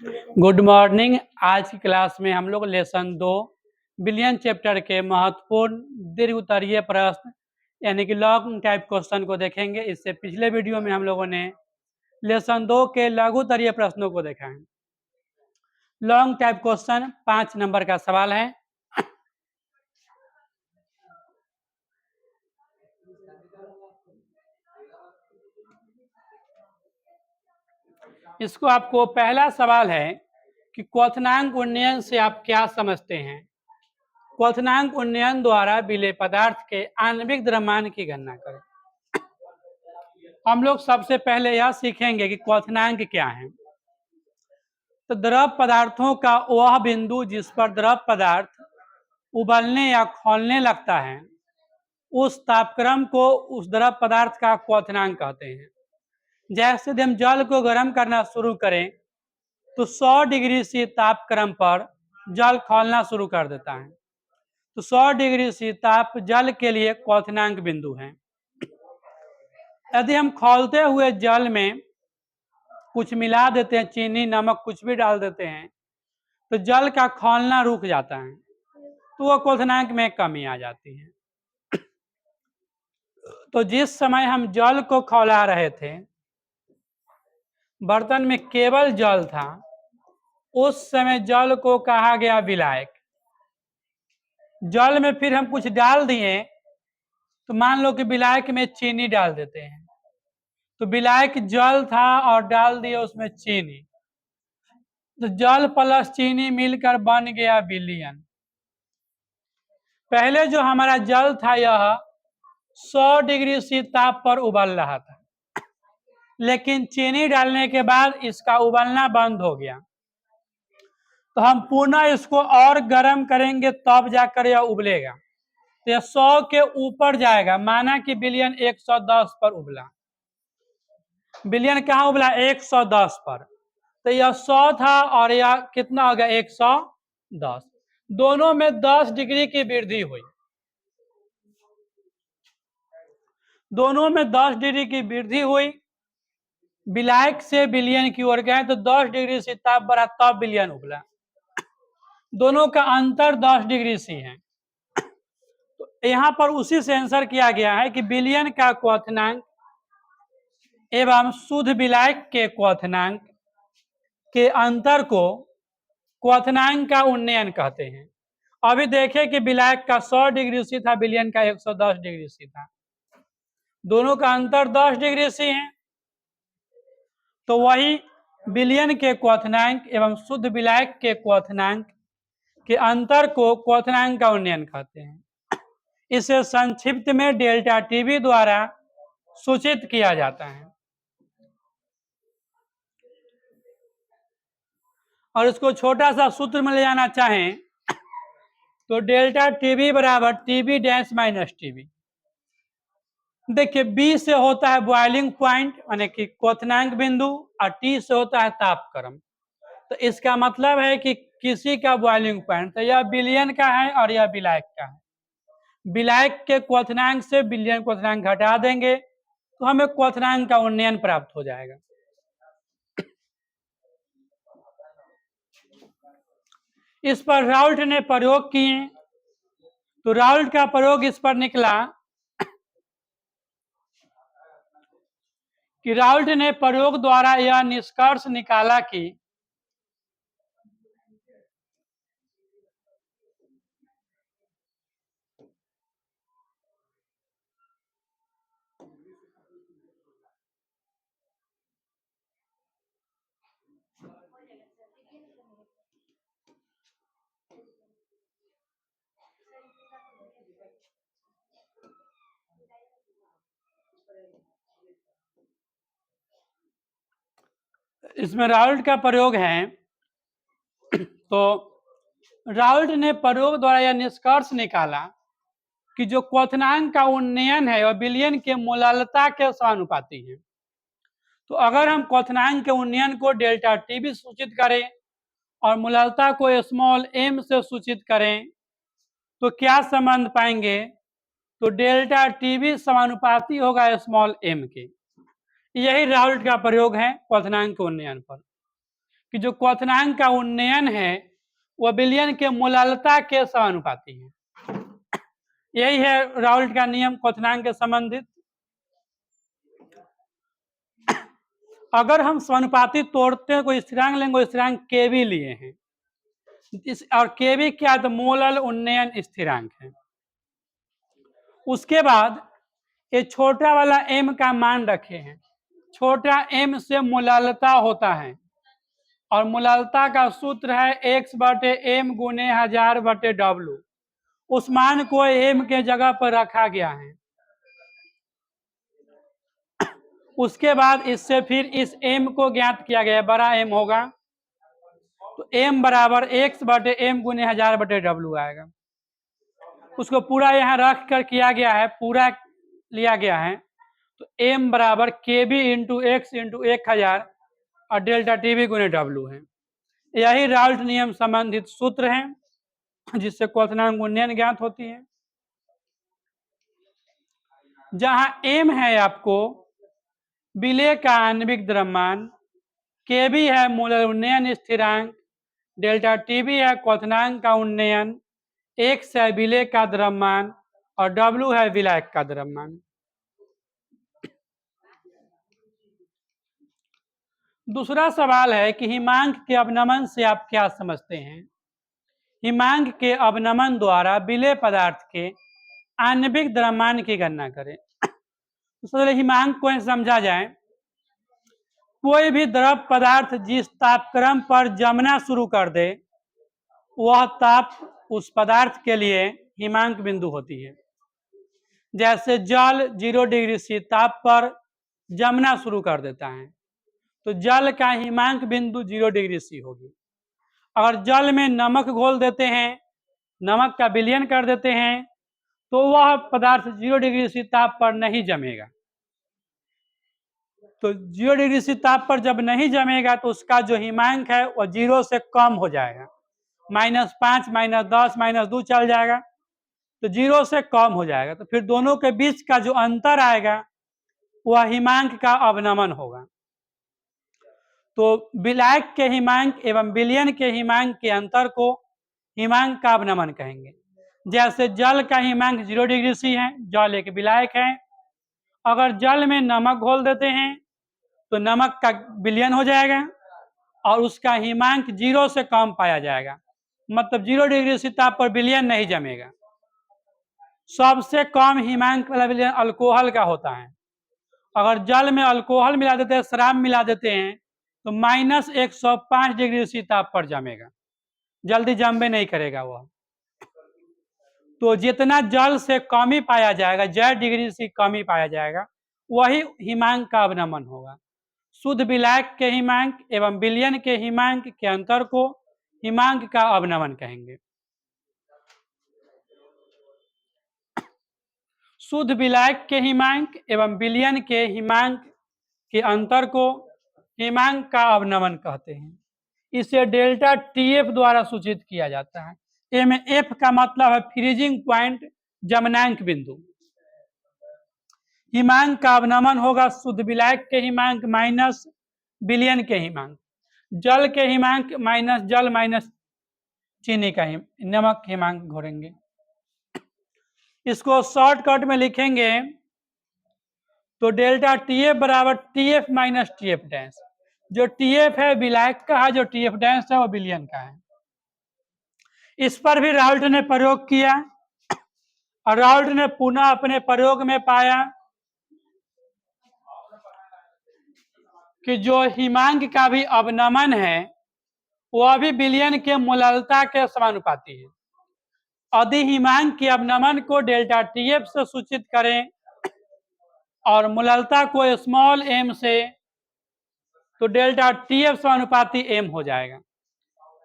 Good morning. आज की class में हम लोग लेसन 2 बिलियन चैप्टर के महत्वपूर्ण दीर्घ उत्तरीय प्रश्न यानी कि लॉन्ग टाइप क्वेश्चन को देखेंगे। इससे पिछले वीडियो में हम लोगों ने लेसन 2 के लघु उत्तरीय प्रश्नों को देखा है। लॉन्ग टाइप क्वेश्चन 5 नंबर का सवाल है। इसको आपको पहला सवाल है कि क्वथनांक उन्नयन से आप क्या समझते हैं। क्वथनांक उन्नयन द्वारा विलेय पदार्थ के आणविक द्रव्यमान की गणना करें। हम लोग सबसे पहले यह सीखेंगे कि क्वथनांक क्या है। तो द्रव पदार्थों का वह बिंदु जिस पर द्रव पदार्थ उबलने या खौलने लगता है, उस तापक्रम को उस द्रव पदार्थ का क्वथनांक कहते हैं। जैसे यदि हम जल को गर्म करना शुरू करें तो 100 डिग्री सी तापक्रम पर जल खौलना शुरू कर देता है। तो 100 डिग्री सी ताप जल के लिए क्वथनांक बिंदु है। यदि हम खौलते हुए जल में कुछ मिला देते हैं, चीनी नमक कुछ भी डाल देते हैं, तो जल का खौलना रुक जाता है, तो वह क्वथनांक में कमी आ जाती है। तो जिस समय हम जल को खौला रहे थे, बर्तन में केवल जल था, उस समय जल को कहा गया विलायक। जल में फिर हम कुछ डाल दिए तो मान लो कि विलायक में चीनी डाल देते हैं, तो विलायक जल था और डाल दिए उसमें चीनी, तो जल प्लस चीनी मिलकर बन गया विलयन। पहले जो हमारा जल था यह 100 डिग्री सी ताप पर उबल रहा था, लेकिन चीनी डालने के बाद इसका उबलना बंद हो गया। तो हम पुनः इसको और गर्म करेंगे तब जाकर यह उबलेगा। तो यह 100 के ऊपर जाएगा। माना कि विलयन 110 पर उबला, विलयन कहाँ उबला? 110 पर। तो यह 100 था और यह कितना हो गया? 110। दोनों में 10 डिग्री की वृद्धि हुई। दोनों में 10 डिग्री की वृद्धि हुई। विलायक से विलयन की ओर गए तो 10 डिग्री से ताप बढ़ा तब विलयन उबला। दोनों का अंतर 10 डिग्री सी है। तो यहां पर उसी से आंसर किया गया है कि विलयन का क्वथनांक एवं शुद्ध विलायक के क्वथनांक के अंतर को क्वथनांक का उन्नयन कहते हैं। अभी देखें कि विलायक का 100 डिग्री सी था, विलयन का 110 डिग्री सी था, दोनों का अंतर 10 डिग्री सी है। तो वही विलयन के क्वथनांक एवं शुद्ध विलायक के क्वथनांक के अंतर को क्वथनांक का उन्नयन कहते हैं। इसे संक्षिप्त में डेल्टा टीवी द्वारा सूचित किया जाता है। और इसको छोटा सा सूत्र में ले जाना चाहें तो डेल्टा टीवी बराबर टीवी डैश माइनस टीवी। देखिए, बी से होता है बॉइलिंग पॉइंट यानी कि क्वथनांक बिंदु, और टी से होता है तापक्रम। तो इसका मतलब है कि किसी का बॉइलिंग पॉइंट, तो यह विलयन का है और यह विलायक का है। विलायक के क्वथनांक से विलयन क्वथनांक घटा देंगे तो हमें क्वथनांक का उन्नयन प्राप्त हो जाएगा। इस पर राउल्ट ने प्रयोग किए, तो राउल्ट का प्रयोग इस पर निकला कि राउल्ट ने प्रयोग द्वारा यह निष्कर्ष निकाला कि इसमें राउल्ट का प्रयोग है। तो राउल्ट ने प्रयोग द्वारा यह निष्कर्ष निकाला कि जो क्वथनांक का उन्नयन है वह विलयन के मोलालता के समानुपाती है। तो अगर हम क्वथनांक के उन्नयन को डेल्टा टी भी सूचित करें और मोलालता को स्मॉल एम से सूचित करें तो क्या संबंध पाएंगे? तो डेल्टा टी भी समानुपाती होगा स्मॉल एम के। यही राउल्ट का प्रयोग है क्वथनांक के उन्नयन पर। कि जो क्वथनांक का उन्नयन है वह विलयन के मूललता के समानुपाती है। यही है राउल्ट का नियम क्वथनांक के संबंधित। अगर हम समानुपाती तोड़ते हैं, कोई स्थिरांक लेंगे, स्थिरांक के भी लिए हैं और के भी क्या है तो मोलल उन्नयन स्थिरांक है। उसके बाद ये छोटा वाला m का मान रखे हैं, छोटा m से मोललता होता है और मोललता का सूत्र है x बटे m गुने 1000 बटे W। उस मान को m के जगह पर रखा गया है। उसके बाद इससे फिर इस m को ज्ञात किया गया है, बड़ा m होगा तो m बराबर x बटे m गुने 1000 बटे W आएगा। उसको पूरा यहाँ रख कर किया गया है, पूरा लिया गया है तो m बराबर के बी इंटू एक्स इंटू 1000 और डेल्टा टी बी गुने W है। यही राउल्ट नियम संबंधित सूत्र है जिससे क्वथनांक उन्नयन ज्ञात होती है। जहां m है आपको विलेय का आणविक द्रव्यमान, के भी है मूलल उन्नयन स्थिरांक, डेल्टा टी भी है क्वथनांक का उन्नयन, x है विलेय का द्रव्यमान और W है विलायक का द्रव्यमान। दूसरा सवाल है कि हिमांक के अवनमन से आप क्या समझते हैं। हिमांक के अवनमन द्वारा विलेय पदार्थ के आणविक द्रव्यमान की गणना करें। तो हिमांक को समझा जाए, कोई भी द्रव पदार्थ जिस तापक्रम पर जमना शुरू कर दे वह ताप उस पदार्थ के लिए हिमांक बिंदु होती है। जैसे जल 0 डिग्री सी ताप पर जमना शुरू कर देता है तो जल का हिमांक बिंदु 0 डिग्री सी होगी। अगर जल में नमक घोल देते हैं, नमक का विलयन कर देते हैं तो वह पदार्थ 0 डिग्री सी ताप पर नहीं जमेगा। तो 0 डिग्री सी ताप पर जब नहीं जमेगा तो उसका जो हिमांक है वह 0 से कम हो जाएगा, -5 -10 -2 चल जाएगा तो 0 से कम हो जाएगा। तो फिर दोनों के बीच का जो अंतर आएगा वह हिमांक का अवनमन होगा। तो विलायक के हिमांक एवं विलयन के हिमांक के अंतर को हिमांक का अवनमन कहेंगे। जैसे जल का हिमांक 0 डिग्री सी है, जल एक विलायक है। अगर जल में नमक घोल देते हैं तो नमक का विलयन हो जाएगा और उसका हिमांक 0 से कम पाया जाएगा, मतलब 0 डिग्री सी ताप पर विलयन नहीं जमेगा। सबसे कम हिमांक वाला विलयन अल्कोहल का होता है। अगर जल में अल्कोहल मिला देते हैं, शराब मिला देते हैं तो -105 डिग्री सी ताप पर जमेगा, जल्दी जमबे नहीं करेगा वह। तो जितना जल से कमी पाया जाएगा, 0 डिग्री से कमी पाया जाएगा, वही हिमांक का अवनमन होगा। शुद्ध विलायक के हिमांक एवं विलयन के हिमांक के अंतर को हिमांक का अवनमन कहेंगे। शुद्ध विलायक के हिमांक एवं विलयन के हिमांक के अंतर को हिमांक का अवनमन कहते हैं। इसे डेल्टा टीएफ द्वारा सूचित किया जाता है। ए में एफ का मतलब है फ्रीजिंग पॉइंट, जमनांक बिंदु। हिमांक का अवनमन होगा शुद्ध विलायक के हिमांक माइनस विलयन के हिमांक, जल के हिमांक माइनस जल माइनस चीनी का नमक हिमांक घोरेंगे। इसको शॉर्टकट में लिखेंगे तो डेल्टा टीएफ बराबर टीएफ माइनस टीएफ डैश। जो टीएफ है विलायक का है, जो टीएफ डैश है वो विलयन का है। इस पर भी राउल्ट ने प्रयोग किया और राउल्ट ने पुनः अपने प्रयोग में पाया कि जो हिमांक का भी अवनमन है वह भी विलयन के मूललता के समानुपाती है। यदि हिमांक के अवनमन को डेल्टा टीएफ से सूचित करें और मूललता को स्मॉल एम से, तो डेल्टा टीएफ समानुपाती एम हो जाएगा।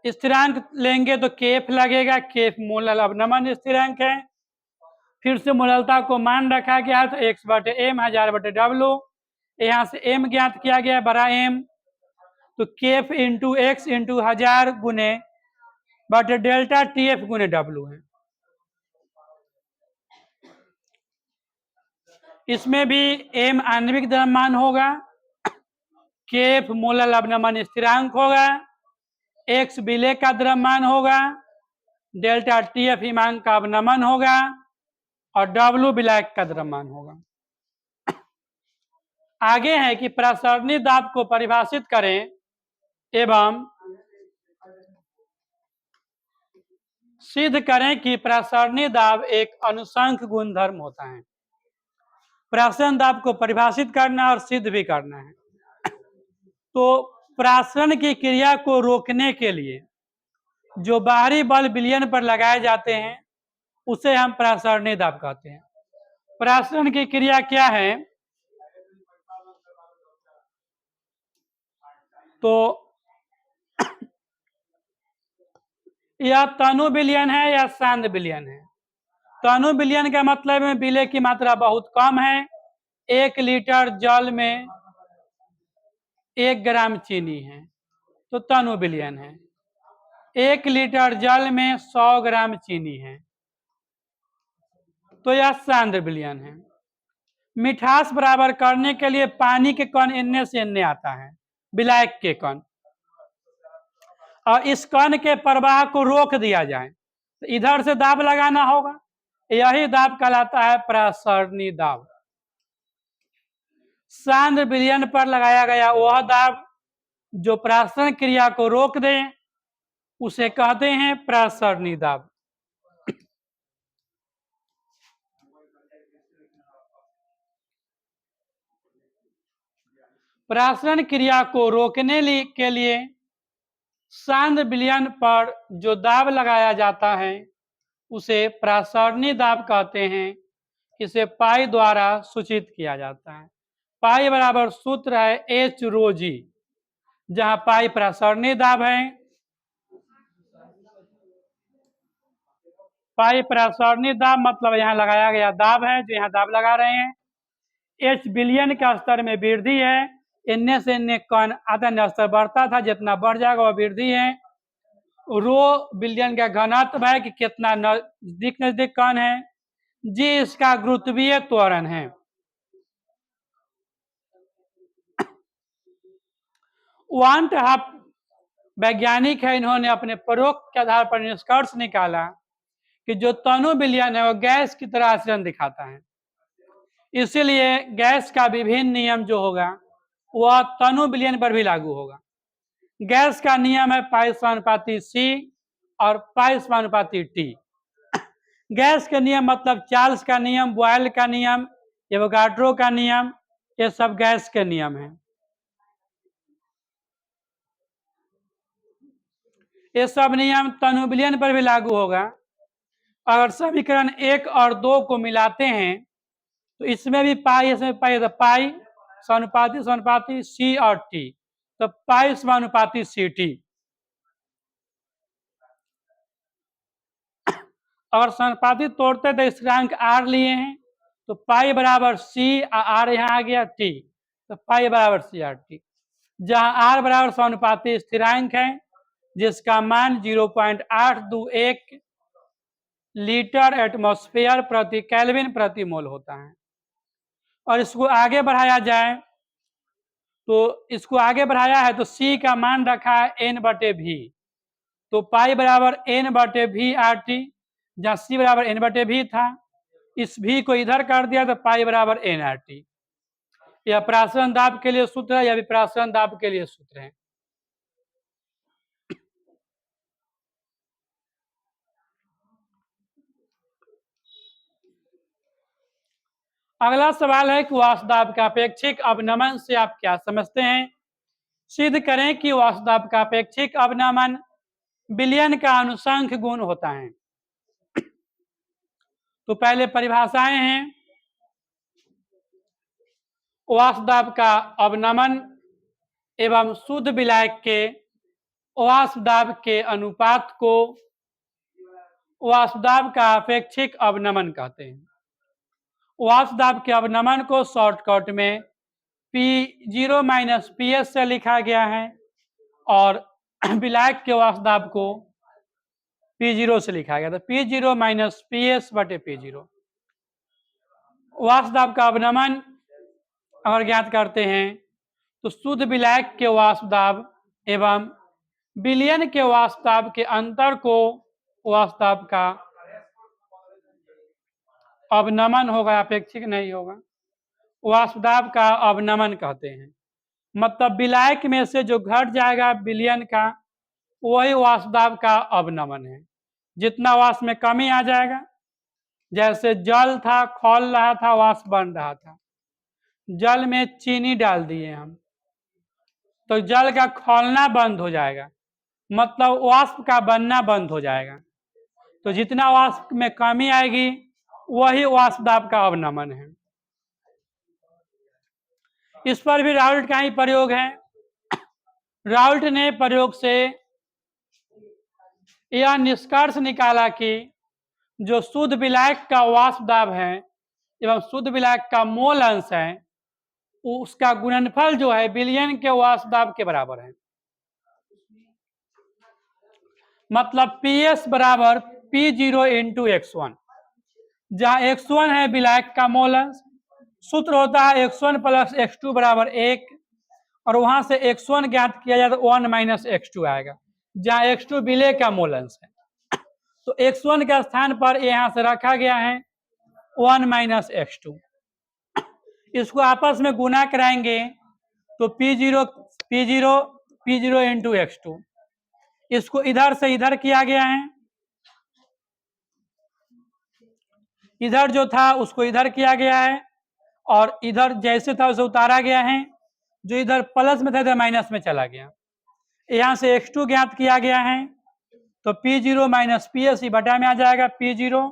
स्थिरांक लेंगे तो केफ लगेगा, केफ मूलल अवनमन स्थिरांक है। फिर से मूललता को मान रखा गया है तो x बटे m 1000 बटे W, यहाँ से m ज्ञात किया गया है बड़ा M, तो केफ इंटू एक्स इंटू 1000 गुने बटे डेल्टा टीएफ गुने W है। इसमें भी m आणविक द्रव्यमान होगा, केफ मूलल अवनमन स्थिरांक होगा एक्स विलेय का द्रव्यमान होगा, डेल्टा टीएफ हिमांक का अवनमन होगा और डब्ल्यू विलायक का द्रव्यमान होगा। आगे है कि प्रसरणी दाब को परिभाषित करें एवं सिद्ध करें कि प्रसरणी दाब एक अनुशंख गुणधर्म होता है। प्रासरण दाब को परिभाषित करना और सिद्ध भी करना है। तो प्रासरण की क्रिया को रोकने के लिए जो बाहरी बल विलयन पर लगाए जाते हैं उसे हम प्रासरणी दाब कहते हैं। प्रासरण की क्रिया क्या है? तो यह तनु विलयन है या सांद्र विलयन है। तनु विलयन का मतलब है विलेय की मात्रा बहुत कम है, 1 लीटर जल में 1 ग्राम चीनी है तो तनु विलयन है। 1 लीटर जल में 100 ग्राम चीनी है तो यह सांद्र विलयन है। मिठास बराबर करने के लिए पानी के कण इनने से इनने आता है, विलायक के कण, और इस कण के प्रवाह को रोक दिया जाए तो इधर से दाब लगाना होगा, यही दाब कहलाता है प्रसरणी दाब। सांद्र विलयन पर लगाया गया वह दाब जो प्रासरण क्रिया को रोक दे उसे कहते हैं प्रसरणी दाब। प्रासरण क्रिया को रोकने के लिए सांद्र विलयन पर जो दाब लगाया जाता है उसे प्रसरणी दाब कहते हैं। इसे पाई द्वारा सूचित किया जाता है। पाई बराबर सूत्र है एच रो जी, जहां पाई प्रसरणी दाब है, पाई प्रसरणी दाब मतलब यहाँ लगाया गया दाब है जो यहाँ दाब लगा रहे हैं। एच विलयन का स्तर में वृद्धि है, इनने से इनने कण आधा स्तर बढ़ता था, जितना बढ़ जाएगा वह वृद्धि है। रो विलयन का घनत्व है कि कितना नजदीक नजदीक कण है, जी इसका गुरुत्वीय त्वरण है। वांट हाफ वैज्ञानिक है, इन्होंने अपने प्रयोग के आधार पर निष्कर्ष निकाला कि जो तनु विलयन है वो गैस की तरह आचरण दिखाता है, इसीलिए गैस का विभिन्न नियम जो होगा वह तनु विलयन पर भी लागू होगा। गैस का नियम है पाई समानुपाती सी और पाई समानुपाती टी। गैस के नियम मतलब चार्ल्स का नियम, बॉयल का नियम, एवोगाड्रो का नियम, ये सब गैस के नियम हैं। ये सब नियम तनु विलयन पर भी लागू होगा। अगर समीकरण 1 और 2 को मिलाते हैं तो इसमें भी पाई, इसमें पाई, तो पाई समानुपाती समानुपाती सी और टी, तो पाई समानुपाती सी टी। अगर समानुपाती तोड़ते तो स्थिरांक आर लिए हैं तो पाई बराबर सी, आर यहाँ आ गया टी, तो पाई बराबर सी आर टी, जहां आर बराबर समानुपाती स्थिरांक है जिसका मान 0.821 लीटर एटमॉस्फेयर प्रति केल्विन प्रति मोल होता है। और इसको आगे बढ़ाया जाए तो इसको आगे बढ़ाया है तो सी का मान रखा है एन बटे भी, तो पाई बराबर एन बटे भी आर टी, जहां सी बराबर एन बटे भी था, इस भी को इधर कर दिया तो पाई बराबर एन आर टी। यह प्रासरण दाब के लिए सूत्र है, यह भी प्रासरण दाब के लिए सूत्र है। अगला सवाल है कि वाष्प दाब का अपेक्षिक अवनमन से आप क्या समझते हैं? सिद्ध करें कि वाष्प दाब का अपेक्षिक अवनमन विलयन का अनुशंख गुण होता है। तो पहले परिभाषाएं हैं। वाष्प दाब का अवनमन एवं शुद्ध विलायक के वाष्प दाब के अनुपात को वाष्प दाब का अपेक्षिक अवनमन कहते हैं। वाष्प दाब के अवनमन को शॉर्टकट में P0 माइनस PS से लिखा गया है और विलायक के वाष्प दाब को P0 से लिखा गया था, P0 माइनस PS बटे P0। वाष्प दाब का अवनमन अगर ज्ञात करते हैं तो शुद्ध विलायक के वाष्प दाब एवं विलयन के वास्तव के अंतर को वास्तव का अवनमन होगा, अपेक्षिक नहीं होगा, वास्तव का अवनमन कहते हैं। मतलब विलायक में से जो घट जाएगा विलयन का, वही वास्तव का अवनमन है। जितना वाष्प में कमी आ जाएगा, जैसे जल था, खौल रहा था, वाष्प बन रहा था, जल में चीनी डाल दिए हम, तो जल का खौलना बंद हो जाएगा, मतलब वाष्प का बनना बंद हो जाएगा। तो जितना वाष्प में कमी आएगी वही वाष्पदाब का अवनमन है। इस पर भी राउल्ट का ही प्रयोग है। राउल्ट ने प्रयोग से यह निष्कर्ष निकाला कि जो शुद्ध विलायक का वाष्पदाब है एवं शुद्ध विलायक का मोल अंश है, उसका गुणनफल जो है विलयन के वाष्पदाब के बराबर है। मतलब PS बराबर P0 इंटू X1, जहां X1 है विलायक का मोल अंश, सूत्र होता है X1 प्लस X2 बराबर 1, और वहां से X1 ज्ञात किया जाए तो 1 माइनस X2 आएगा, जहां X2 विलय का मोल अंश है। तो X1 के स्थान पर यहां से रखा गया है 1 माइनस X2। इसको आपस में गुना कराएंगे तो P0 इंटू X2, इसको इधर से इधर किया गया है, इधर जो था उसको इधर किया गया है, और इधर जैसे था उसे उतारा गया है, जो इधर प्लस में था इधर माइनस में चला गया। यहां से X2 ज्ञात किया गया है, तो P0 माइनस PS बटा में आ जाएगा P0।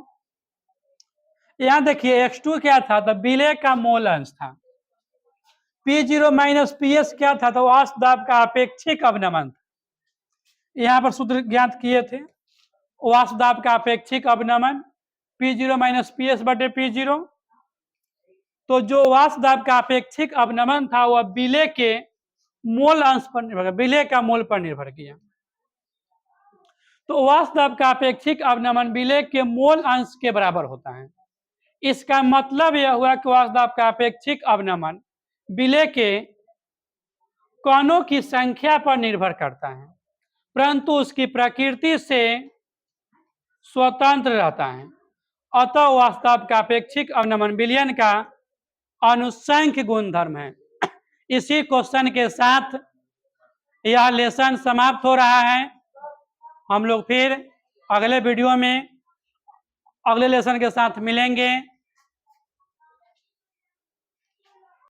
यहां देखिए X2 क्या था, तो विलय का मोल अंश था। P0 माइनस PS क्या था, तो वाष्पदाब का अपेक्षिक अवनमन था। यहां पर सूत्र ज्ञात किए थे, वाष्पदाब का अपेक्षिक अवनमन P0 माइनस PS बटे P0। तो जो वाष्पदाब का अपेक्षिक अवनमन था वह विलय के मोल अंश पर निर्भर, विलय का मोल पर निर्भर किया। तो वाष्पदाब का अपेक्षिक अवनमन विलय के मोल अंश के बराबर होता है। इसका मतलब यह हुआ कि वाष्पदाब का अपेक्षिक अवनमन विलय के कणों की संख्या पर निर्भर करता है, परंतु उसकी प्रकृति से स्वतंत्र रहता है। अतः वाष्पदाब का अपेक्षिक अवनमन विलयन का अनुसंख्य गुणधर्म है। इसी क्वेश्चन के साथ यह लेसन समाप्त हो रहा है। हम लोग फिर अगले वीडियो में अगले लेसन के साथ मिलेंगे।